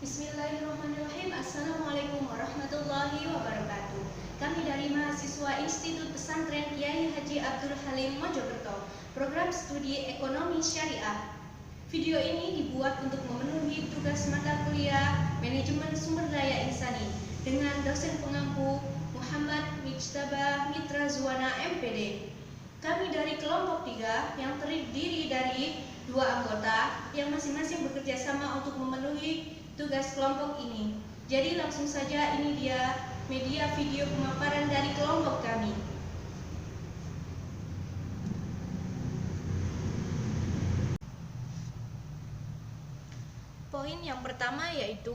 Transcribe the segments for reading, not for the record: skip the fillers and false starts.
Bismillahirrahmanirrahim. Assalamualaikum warahmatullahi wabarakatuh. Kami dari mahasiswa Institut Pesantren Kiai Haji Abdul Halim Mojokerto, program studi Ekonomi Syariah. Video ini dibuat untuk memenuhi tugas mata kuliah Manajemen Sumber Daya Insani dengan dosen pengampu Muhammad Mijtaba Mitra Zuwana MPD. Kami dari kelompok 3 yang terdiri dari 2 anggota yang masing-masing bekerja sama untuk memenuhi tugas kelompok ini. Jadi langsung saja, ini dia media video pemaparan dari kelompok kami. Poin yang pertama yaitu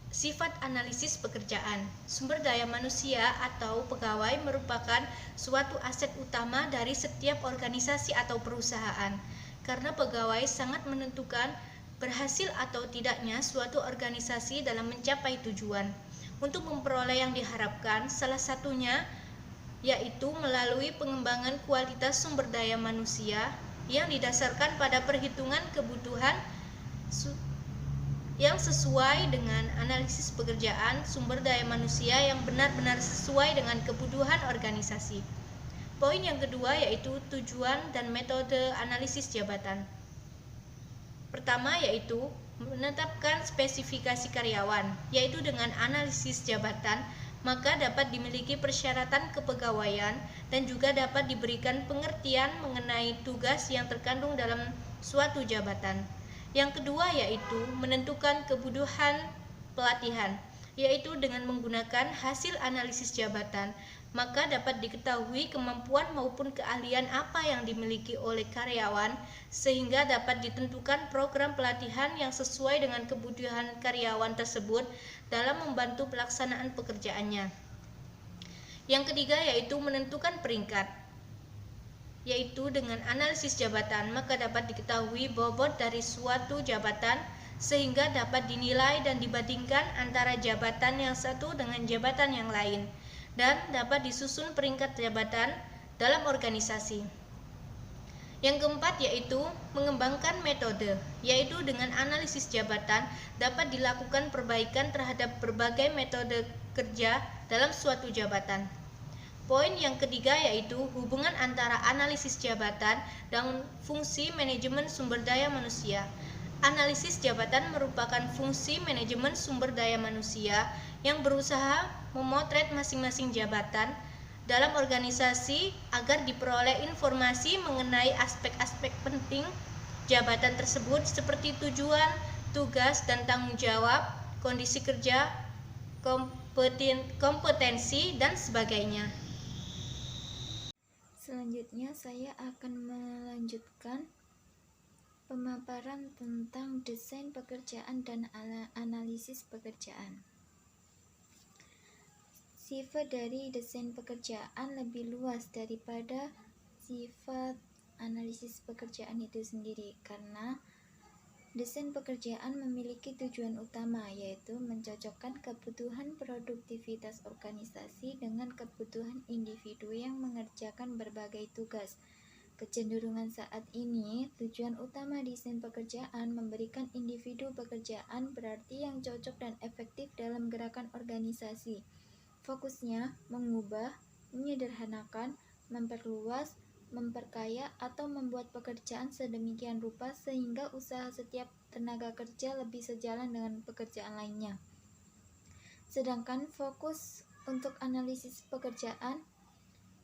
sifat analisis pekerjaan. Sumber daya manusia atau pegawai merupakan suatu aset utama dari setiap organisasi atau perusahaan, karena pegawai sangat menentukan berhasil atau tidaknya suatu organisasi dalam mencapai tujuan. Untuk memperoleh yang diharapkan, salah satunya yaitu melalui pengembangan kualitas sumber daya manusia yang didasarkan pada perhitungan kebutuhan yang sesuai dengan analisis pekerjaan sumber daya manusia yang benar-benar sesuai dengan kebutuhan organisasi. Poin yang kedua yaitu tujuan dan metode analisis jabatan. Pertama yaitu menetapkan spesifikasi karyawan, yaitu dengan analisis jabatan maka dapat dimiliki persyaratan kepegawaian dan juga dapat diberikan pengertian mengenai tugas yang terkandung dalam suatu jabatan. Yang kedua yaitu menentukan kebutuhan pelatihan, yaitu dengan menggunakan hasil analisis jabatan maka dapat diketahui kemampuan maupun keahlian apa yang dimiliki oleh karyawan sehingga dapat ditentukan program pelatihan yang sesuai dengan kebutuhan karyawan tersebut dalam membantu pelaksanaan pekerjaannya. Yang ketiga yaitu menentukan peringkat, yaitu dengan analisis jabatan maka dapat diketahui bobot dari suatu jabatan sehingga dapat dinilai dan dibandingkan antara jabatan yang satu dengan jabatan yang lain, dan dapat disusun peringkat jabatan dalam organisasi. Yang keempat yaitu mengembangkan metode, yaitu dengan analisis jabatan dapat dilakukan perbaikan terhadap berbagai metode kerja dalam suatu jabatan. Poin yang ketiga yaitu hubungan antara analisis jabatan dan fungsi manajemen sumber daya manusia. Analisis jabatan merupakan fungsi manajemen sumber daya manusia yang berusaha memotret masing-masing jabatan dalam organisasi agar diperoleh informasi mengenai aspek-aspek penting jabatan tersebut seperti tujuan, tugas dan tanggung jawab, kondisi kerja, kompetensi dan sebagainya. Selanjutnya saya akan melanjutkan pemaparan tentang desain pekerjaan dan analisis pekerjaan. Sifat dari desain pekerjaan lebih luas daripada sifat analisis pekerjaan itu sendiri, karena desain pekerjaan memiliki tujuan utama, yaitu mencocokkan kebutuhan produktivitas organisasi dengan kebutuhan individu yang mengerjakan berbagai tugas. Kecenderungan saat ini, tujuan utama desain pekerjaan memberikan individu pekerjaan berarti yang cocok dan efektif dalam gerakan organisasi. Fokusnya mengubah, menyederhanakan, memperluas, memperkaya, atau membuat pekerjaan sedemikian rupa sehingga usaha setiap tenaga kerja lebih sejalan dengan pekerjaan lainnya. Sedangkan fokus untuk analisis pekerjaan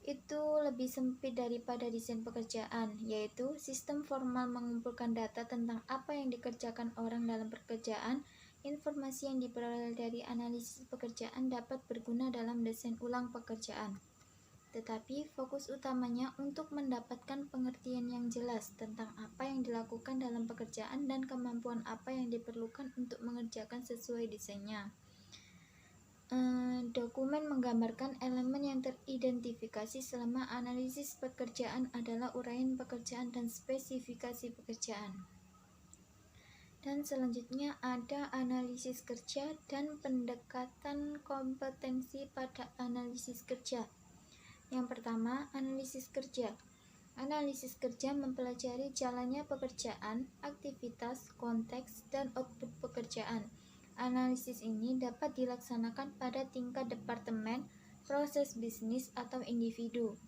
itu lebih sempit daripada desain pekerjaan, yaitu sistem formal mengumpulkan data tentang apa yang dikerjakan orang dalam pekerjaan. Informasi yang diperoleh dari analisis pekerjaan dapat berguna dalam desain ulang pekerjaan, tetapi fokus utamanya untuk mendapatkan pengertian yang jelas tentang apa yang dilakukan dalam pekerjaan dan kemampuan apa yang diperlukan untuk mengerjakan sesuai desainnya. Dokumen menggambarkan elemen yang teridentifikasi selama analisis pekerjaan adalah uraian pekerjaan dan spesifikasi pekerjaan. Dan selanjutnya ada analisis kerja dan pendekatan kompetensi pada analisis kerja. Yang pertama, analisis kerja. Analisis kerja mempelajari jalannya pekerjaan, aktivitas, konteks, dan output pekerjaan. Analisis ini dapat dilaksanakan pada tingkat departemen, proses bisnis, atau individu.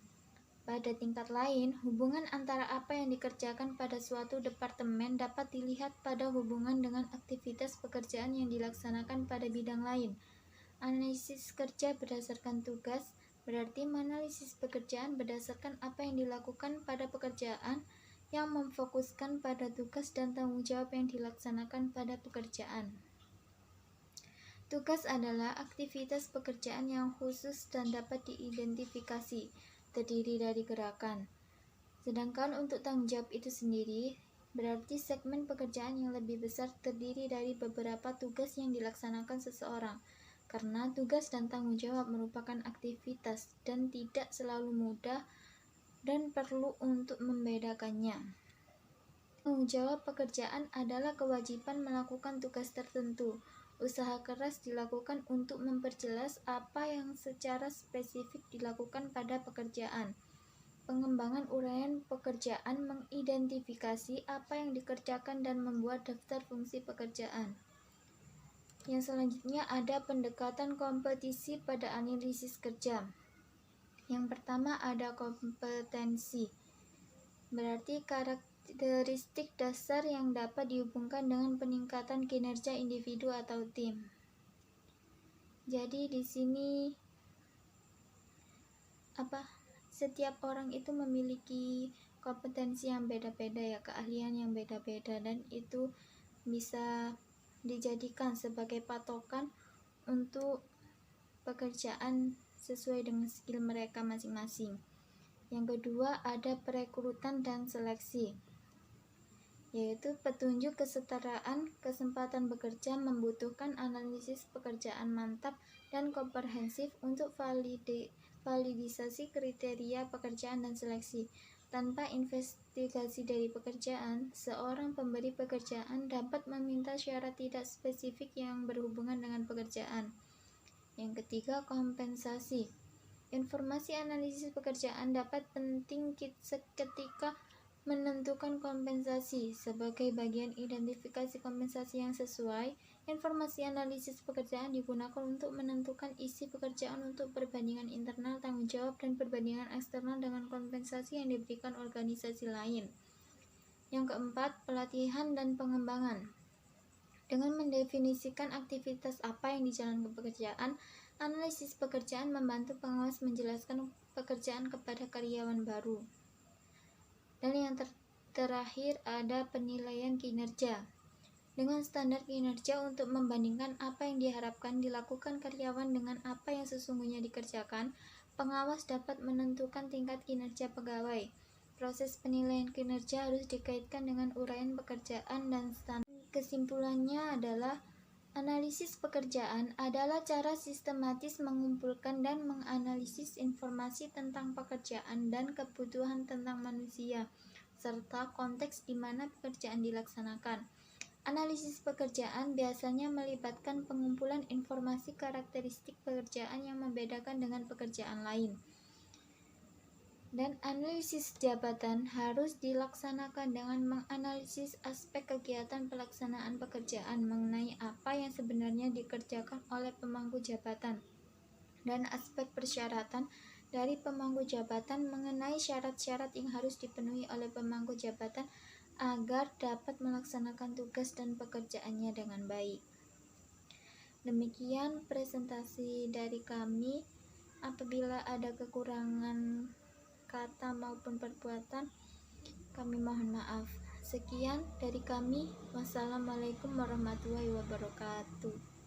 Pada tingkat lain, hubungan antara apa yang dikerjakan pada suatu departemen dapat dilihat pada hubungan dengan aktivitas pekerjaan yang dilaksanakan pada bidang lain. Analisis kerja berdasarkan tugas berarti menganalisis pekerjaan berdasarkan apa yang dilakukan pada pekerjaan yang memfokuskan pada tugas dan tanggung jawab yang dilaksanakan pada pekerjaan. Tugas adalah aktivitas pekerjaan yang khusus dan dapat diidentifikasi, terdiri dari gerakan. Sedangkan untuk tanggung jawab itu sendiri, berarti segmen pekerjaan yang lebih besar terdiri dari beberapa tugas yang dilaksanakan seseorang, karena tugas dan tanggung jawab merupakan aktivitas dan tidak selalu mudah dan perlu untuk membedakannya. Tanggung jawab pekerjaan adalah kewajiban melakukan tugas tertentu. Usaha keras dilakukan untuk memperjelas apa yang secara spesifik dilakukan pada pekerjaan. Pengembangan uraian pekerjaan mengidentifikasi apa yang dikerjakan dan membuat daftar fungsi pekerjaan. Yang selanjutnya ada pendekatan kompetisi pada analisis kerja. Yang pertama ada kompetensi, berarti karakteristik dasar yang dapat dihubungkan dengan peningkatan kinerja individu atau tim. Jadi di sini setiap orang itu memiliki kompetensi yang beda-beda ya, keahlian yang beda-beda, dan itu bisa dijadikan sebagai patokan untuk pekerjaan sesuai dengan skill mereka masing-masing. Yang kedua ada perekrutan dan seleksi, yaitu petunjuk kesetaraan kesempatan bekerja membutuhkan analisis pekerjaan mantap dan komprehensif untuk validisasi kriteria pekerjaan dan seleksi. Tanpa investigasi dari pekerjaan, seorang pemberi pekerjaan dapat meminta syarat tidak spesifik yang berhubungan dengan pekerjaan. Yang ketiga, kompensasi. Informasi analisis pekerjaan dapat penting ketika menentukan kompensasi. Sebagai bagian identifikasi kompensasi yang sesuai, informasi analisis pekerjaan digunakan untuk menentukan isi pekerjaan untuk perbandingan internal tanggung jawab dan perbandingan eksternal dengan kompensasi yang diberikan organisasi lain. Yang keempat, pelatihan dan pengembangan. Dengan mendefinisikan aktivitas apa yang dijalankan pekerjaan, analisis pekerjaan membantu pengawas menjelaskan pekerjaan kepada karyawan baru. Dan yang terakhir ada penilaian kinerja. Dengan standar kinerja untuk membandingkan apa yang diharapkan dilakukan karyawan dengan apa yang sesungguhnya dikerjakan, pengawas dapat menentukan tingkat kinerja pegawai. Proses penilaian kinerja harus dikaitkan dengan uraian pekerjaan dan standar. Kesimpulannya adalah analisis pekerjaan adalah cara sistematis mengumpulkan dan menganalisis informasi tentang pekerjaan dan kebutuhan tentang manusia, serta konteks di mana pekerjaan dilaksanakan. Analisis pekerjaan biasanya melibatkan pengumpulan informasi karakteristik pekerjaan yang membedakan dengan pekerjaan lain. Dan analisis jabatan harus dilaksanakan dengan menganalisis aspek kegiatan pelaksanaan pekerjaan mengenai apa yang sebenarnya dikerjakan oleh pemangku jabatan, dan aspek persyaratan dari pemangku jabatan mengenai syarat-syarat yang harus dipenuhi oleh pemangku jabatan agar dapat melaksanakan tugas dan pekerjaannya dengan baik. Demikian presentasi dari kami. Apabila ada kekurangan kata maupun perbuatan, kami mohon maaf. Sekian dari kami. Wassalamualaikum warahmatullahi wabarakatuh.